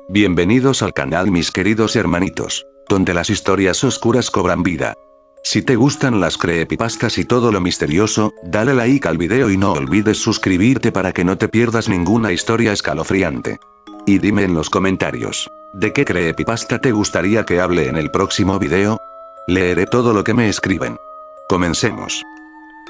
Bienvenidos al canal mis queridos hermanitos, donde las historias oscuras cobran vida. Si te gustan las creepypastas y todo lo misterioso, dale like al video y no olvides suscribirte para que no te pierdas ninguna historia escalofriante. Y dime en los comentarios, ¿de qué creepypasta te gustaría que hable en el próximo video? Leeré todo lo que me escriben. Comencemos.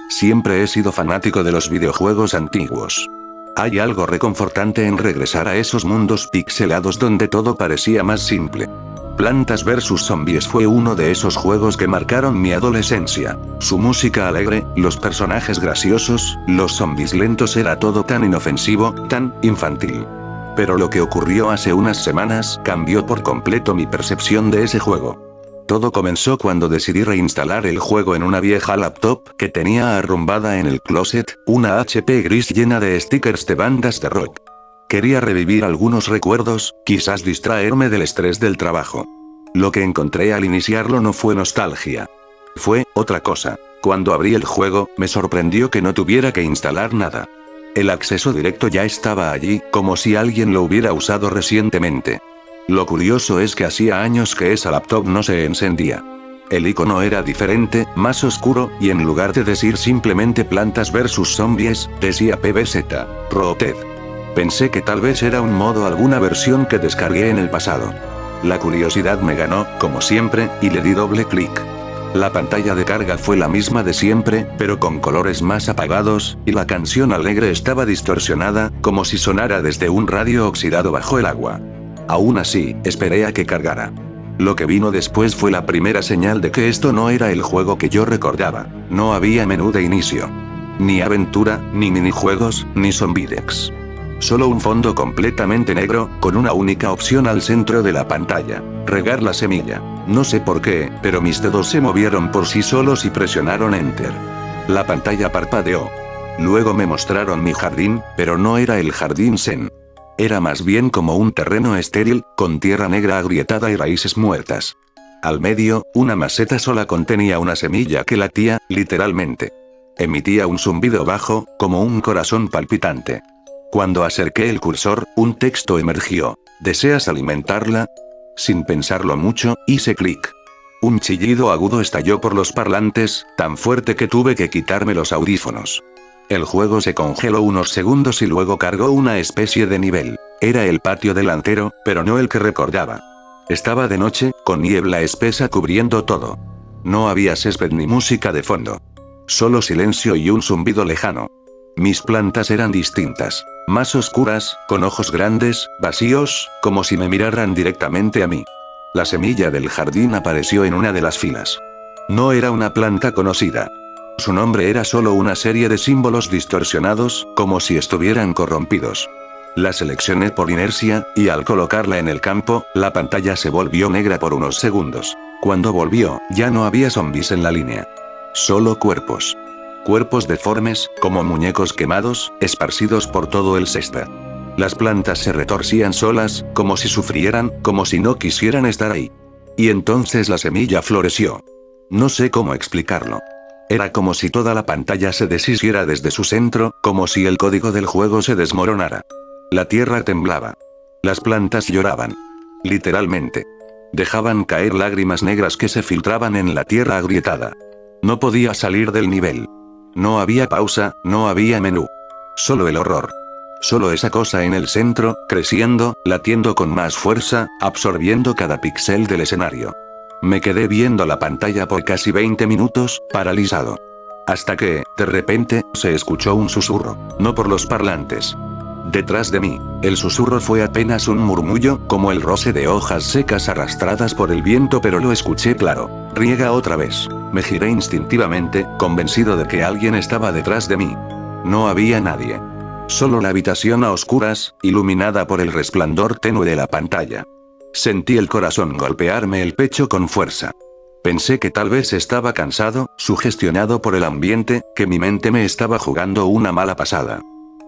Siempre he sido fanático de los videojuegos antiguos. Hay algo reconfortante en regresar a esos mundos pixelados donde todo parecía más simple. Plantas vs Zombies fue uno de esos juegos que marcaron mi adolescencia. Su música alegre, los personajes graciosos, los zombies lentos, era todo tan inofensivo, tan infantil. Pero lo que ocurrió hace unas semanas cambió por completo mi percepción de ese juego. Todo comenzó cuando decidí reinstalar el juego en una vieja laptop que tenía arrumbada en el closet, una HP gris llena de stickers de bandas de rock. Quería revivir algunos recuerdos, quizás distraerme del estrés del trabajo. Lo que encontré al iniciarlo no fue nostalgia. Fue otra cosa. Cuando abrí el juego, me sorprendió que no tuviera que instalar nada. El acceso directo ya estaba allí, como si alguien lo hubiera usado recientemente. Lo curioso es que hacía años que esa laptop no se encendía. El icono era diferente, más oscuro, y en lugar de decir simplemente Plantas vs Zombies, decía PvZ, Rooted. Pensé que tal vez era un modo, alguna versión que descargué en el pasado. La curiosidad me ganó, como siempre, y le di doble clic. La pantalla de carga fue la misma de siempre, pero con colores más apagados, y la canción alegre estaba distorsionada, como si sonara desde un radio oxidado bajo el agua. Aún así, esperé a que cargara. Lo que vino después fue la primera señal de que esto no era el juego que yo recordaba. No había menú de inicio. Ni aventura, ni minijuegos, ni zombidex. Solo un fondo completamente negro, con una única opción al centro de la pantalla: regar la semilla. No sé por qué, pero mis dedos se movieron por sí solos y presionaron Enter. La pantalla parpadeó. Luego me mostraron mi jardín, pero no era el jardín zen. Era más bien como un terreno estéril, con tierra negra agrietada y raíces muertas. Al medio, una maceta sola contenía una semilla que latía, literalmente. Emitía un zumbido bajo, como un corazón palpitante. Cuando acerqué el cursor, un texto emergió: ¿deseas alimentarla? Sin pensarlo mucho, hice clic. Un chillido agudo estalló por los parlantes, tan fuerte que tuve que quitarme los audífonos. El juego se congeló unos segundos y luego cargó una especie de nivel. Era el patio delantero, pero no el que recordaba. Estaba de noche, con niebla espesa cubriendo todo. No había césped ni música de fondo. Solo silencio y un zumbido lejano. Mis plantas eran distintas. Más oscuras, con ojos grandes, vacíos, como si me miraran directamente a mí. La semilla del jardín apareció en una de las filas. No era una planta conocida. Su nombre era solo una serie de símbolos distorsionados, como si estuvieran corrompidos. La seleccioné por inercia, y al colocarla en el campo, la pantalla se volvió negra por unos segundos. Cuando volvió, ya no había zombies en la línea. Solo cuerpos. Cuerpos deformes, como muñecos quemados, esparcidos por todo el césped. Las plantas se retorcían solas, como si sufrieran, como si no quisieran estar ahí. Y entonces la semilla floreció. No sé cómo explicarlo. Era como si toda la pantalla se deshiciera desde su centro, como si el código del juego se desmoronara. La tierra temblaba. Las plantas lloraban. Literalmente. Dejaban caer lágrimas negras que se filtraban en la tierra agrietada. No podía salir del nivel. No había pausa, no había menú. Solo el horror. Solo esa cosa en el centro, creciendo, latiendo con más fuerza, absorbiendo cada píxel del escenario. Me quedé viendo la pantalla por casi 20 minutos, paralizado. Hasta que, de repente, se escuchó un susurro, no por los parlantes. Detrás de mí, el susurro fue apenas un murmullo, como el roce de hojas secas arrastradas por el viento, pero lo escuché claro. Riega otra vez. Me giré instintivamente, convencido de que alguien estaba detrás de mí. No había nadie. Solo la habitación a oscuras, iluminada por el resplandor tenue de la pantalla. Sentí el corazón golpearme el pecho con fuerza. Pensé que tal vez estaba cansado, sugestionado por el ambiente, que mi mente me estaba jugando una mala pasada.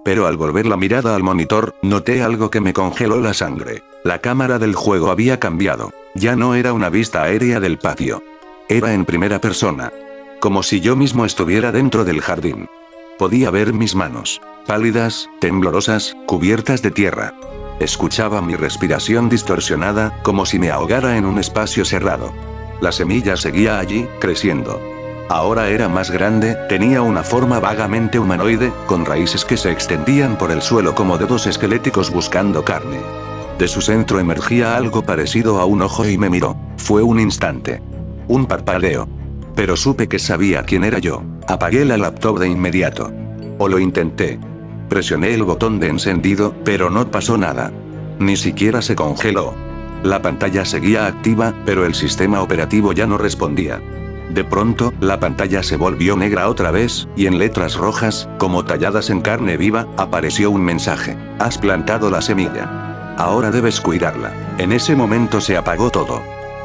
Pero al volver la mirada al monitor, noté algo que me congeló la sangre. La cámara del juego había cambiado. Ya no era una vista aérea del patio. Era en primera persona. Como si yo mismo estuviera dentro del jardín. Podía ver mis manos, pálidas, temblorosas, cubiertas de tierra. Escuchaba mi respiración distorsionada, como si me ahogara en un espacio cerrado. La semilla seguía allí, creciendo. Ahora era más grande, tenía una forma vagamente humanoide, con raíces que se extendían por el suelo como dedos esqueléticos buscando carne. De su centro emergía algo parecido a un ojo y me miró. Fue un instante. Un parpadeo. Pero supe que sabía quién era yo. Apagué la laptop de inmediato. O lo intenté. Presioné el botón de encendido, pero no pasó nada. Ni siquiera se congeló. La pantalla seguía activa, pero el sistema operativo ya no respondía. De pronto, la pantalla se volvió negra otra vez, y en letras rojas, como talladas en carne viva, apareció un mensaje. Has plantado la semilla. Ahora debes cuidarla. En ese momento se apagó todo.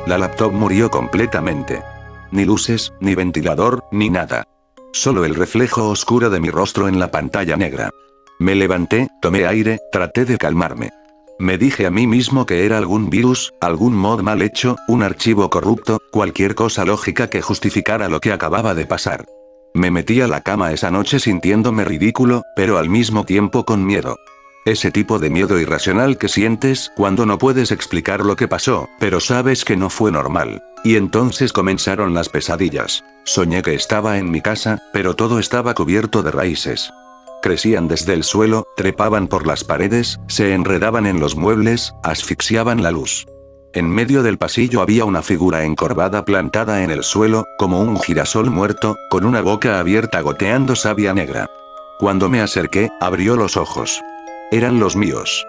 La laptop murió completamente. Ni luces, ni ventilador, ni nada. Solo el reflejo oscuro de mi rostro en la pantalla negra. Me levanté, tomé aire, traté de calmarme. Me dije a mí mismo que era algún virus, algún mod mal hecho, un archivo corrupto, cualquier cosa lógica que justificara lo que acababa de pasar. Me metí a la cama esa noche sintiéndome ridículo, pero al mismo tiempo con miedo. Ese tipo de miedo irracional que sientes cuando no puedes explicar lo que pasó, pero sabes que no fue normal. Y entonces comenzaron las pesadillas. Soñé que estaba en mi casa, pero todo estaba cubierto de raíces. Crecían desde el suelo, trepaban por las paredes, se enredaban en los muebles, asfixiaban la luz. En medio del pasillo había una figura encorvada plantada en el suelo, como un girasol muerto, con una boca abierta goteando savia negra. Cuando me acerqué, abrió los ojos. Eran los míos.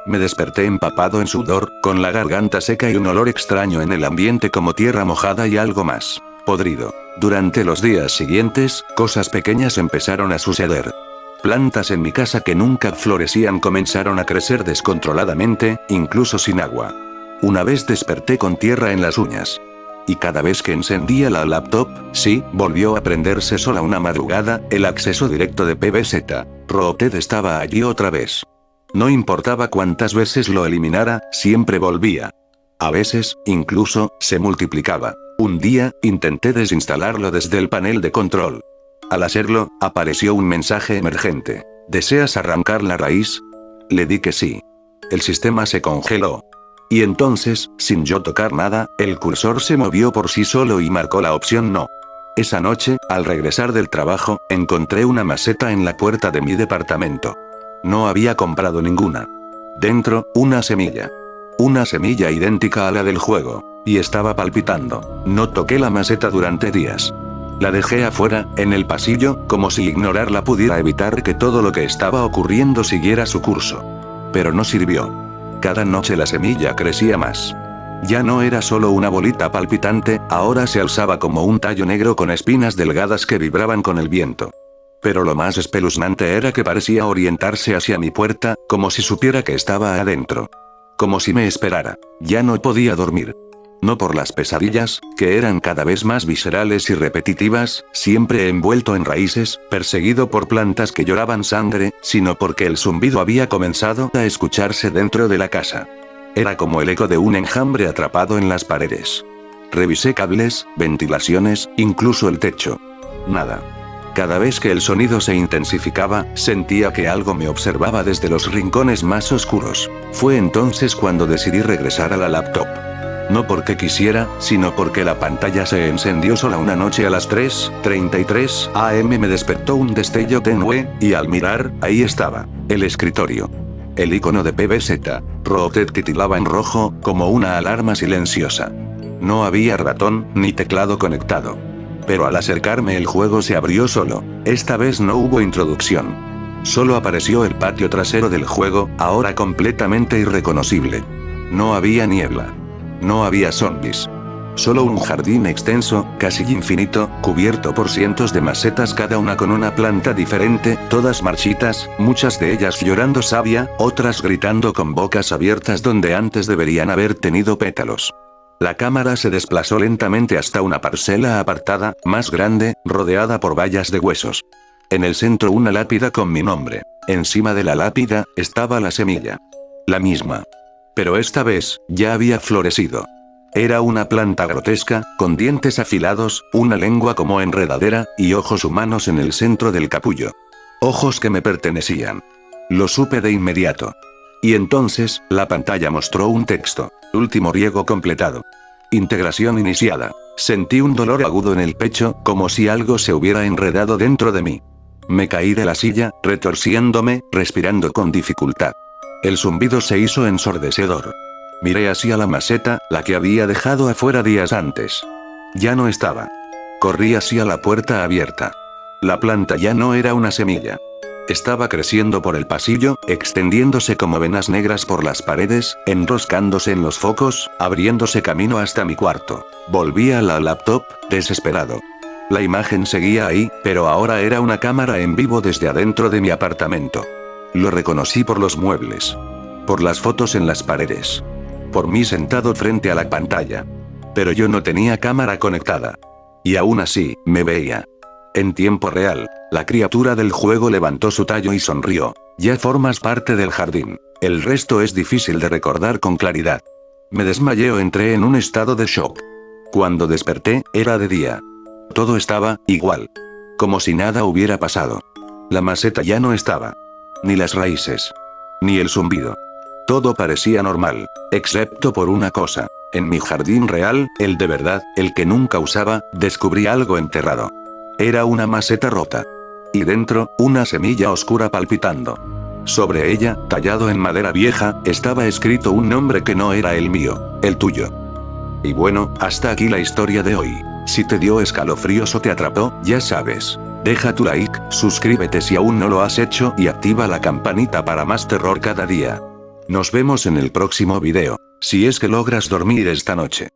Me desperté empapado en sudor, con la garganta seca y un olor extraño en el ambiente como tierra mojada y algo más podrido. Durante los días siguientes, cosas pequeñas empezaron a suceder. Plantas en mi casa que nunca florecían comenzaron a crecer descontroladamente, incluso sin agua. Una vez desperté con tierra en las uñas. Y cada vez que encendía la laptop, sí, volvió a prenderse sola una madrugada, el acceso directo de PBZ. Rooted estaba allí otra vez. No importaba cuántas veces lo eliminara, siempre volvía. A veces, incluso, se multiplicaba. Un día, intenté desinstalarlo desde el panel de control. Al hacerlo, apareció un mensaje emergente. ¿Deseas arrancar la raíz? Le di que sí. El sistema se congeló. Y entonces, sin yo tocar nada, el cursor se movió por sí solo y marcó la opción no. Esa noche, al regresar del trabajo, encontré una maceta en la puerta de mi departamento. No había comprado ninguna. Dentro, una semilla. Una semilla idéntica a la del juego. Y estaba palpitando. No toqué la maceta durante días. La dejé afuera, en el pasillo, como si ignorarla pudiera evitar que todo lo que estaba ocurriendo siguiera su curso. Pero no sirvió. Cada noche la semilla crecía más. Ya no era solo una bolita palpitante, ahora se alzaba como un tallo negro con espinas delgadas que vibraban con el viento. Pero lo más espeluznante era que parecía orientarse hacia mi puerta, como si supiera que estaba adentro. Como si me esperara. Ya no podía dormir. No por las pesadillas, que eran cada vez más viscerales y repetitivas, siempre envuelto en raíces, perseguido por plantas que lloraban sangre, sino porque el zumbido había comenzado a escucharse dentro de la casa. Era como el eco de un enjambre atrapado en las paredes. Revisé cables, ventilaciones, incluso el techo. Nada. Cada vez que el sonido se intensificaba, sentía que algo me observaba desde los rincones más oscuros. Fue entonces cuando decidí regresar a la laptop. No porque quisiera, sino porque la pantalla se encendió sola una noche a las 3:33 am. Me despertó un destello tenue, y al mirar, ahí estaba, el escritorio. El icono de PBZ, Rooted titilaba en rojo, como una alarma silenciosa. No había ratón, ni teclado conectado. Pero al acercarme el juego se abrió solo. Esta vez no hubo introducción. Solo apareció el patio trasero del juego, ahora completamente irreconocible. No había niebla. No había zombies. Solo un jardín extenso, casi infinito, cubierto por cientos de macetas, cada una con una planta diferente, todas marchitas, muchas de ellas llorando savia, otras gritando con bocas abiertas donde antes deberían haber tenido pétalos. La cámara se desplazó lentamente hasta una parcela apartada, más grande, rodeada por vallas de huesos. En el centro una lápida con mi nombre. Encima de la lápida, estaba la semilla. La misma. Pero esta vez, ya había florecido. Era una planta grotesca, con dientes afilados, una lengua como enredadera, y ojos humanos en el centro del capullo. Ojos que me pertenecían. Lo supe de inmediato. Y entonces, la pantalla mostró un texto. Último riego completado. Integración iniciada. Sentí un dolor agudo en el pecho, como si algo se hubiera enredado dentro de mí. Me caí de la silla, retorciéndome, respirando con dificultad. El zumbido se hizo ensordecedor. Miré hacia la maceta, la que había dejado afuera días antes. Ya no estaba. Corrí hacia la puerta abierta. La planta ya no era una semilla. Estaba creciendo por el pasillo, extendiéndose como venas negras por las paredes, enroscándose en los focos, abriéndose camino hasta mi cuarto. Volví a la laptop, desesperado. La imagen seguía ahí, pero ahora era una cámara en vivo desde adentro de mi apartamento. Lo reconocí por los muebles. Por las fotos en las paredes. Por mí sentado frente a la pantalla. Pero yo no tenía cámara conectada. Y aún así, me veía. En tiempo real, la criatura del juego levantó su tallo y sonrió. Ya formas parte del jardín. El resto es difícil de recordar con claridad. Me desmayé o entré en un estado de shock. Cuando desperté, era de día. Todo estaba igual. Como si nada hubiera pasado. La maceta ya no estaba. Ni las raíces. Ni el zumbido. Todo parecía normal, excepto por una cosa. En mi jardín real, el de verdad, el que nunca usaba, descubrí algo enterrado. Era una maceta rota. Y dentro, una semilla oscura palpitando. Sobre ella, tallado en madera vieja, estaba escrito un nombre que no era el mío, el tuyo. Y bueno, hasta aquí la historia de hoy. Si te dio escalofríos o te atrapó, ya sabes. Deja tu like, suscríbete si aún no lo has hecho y activa la campanita para más terror cada día. Nos vemos en el próximo video, si es que logras dormir esta noche.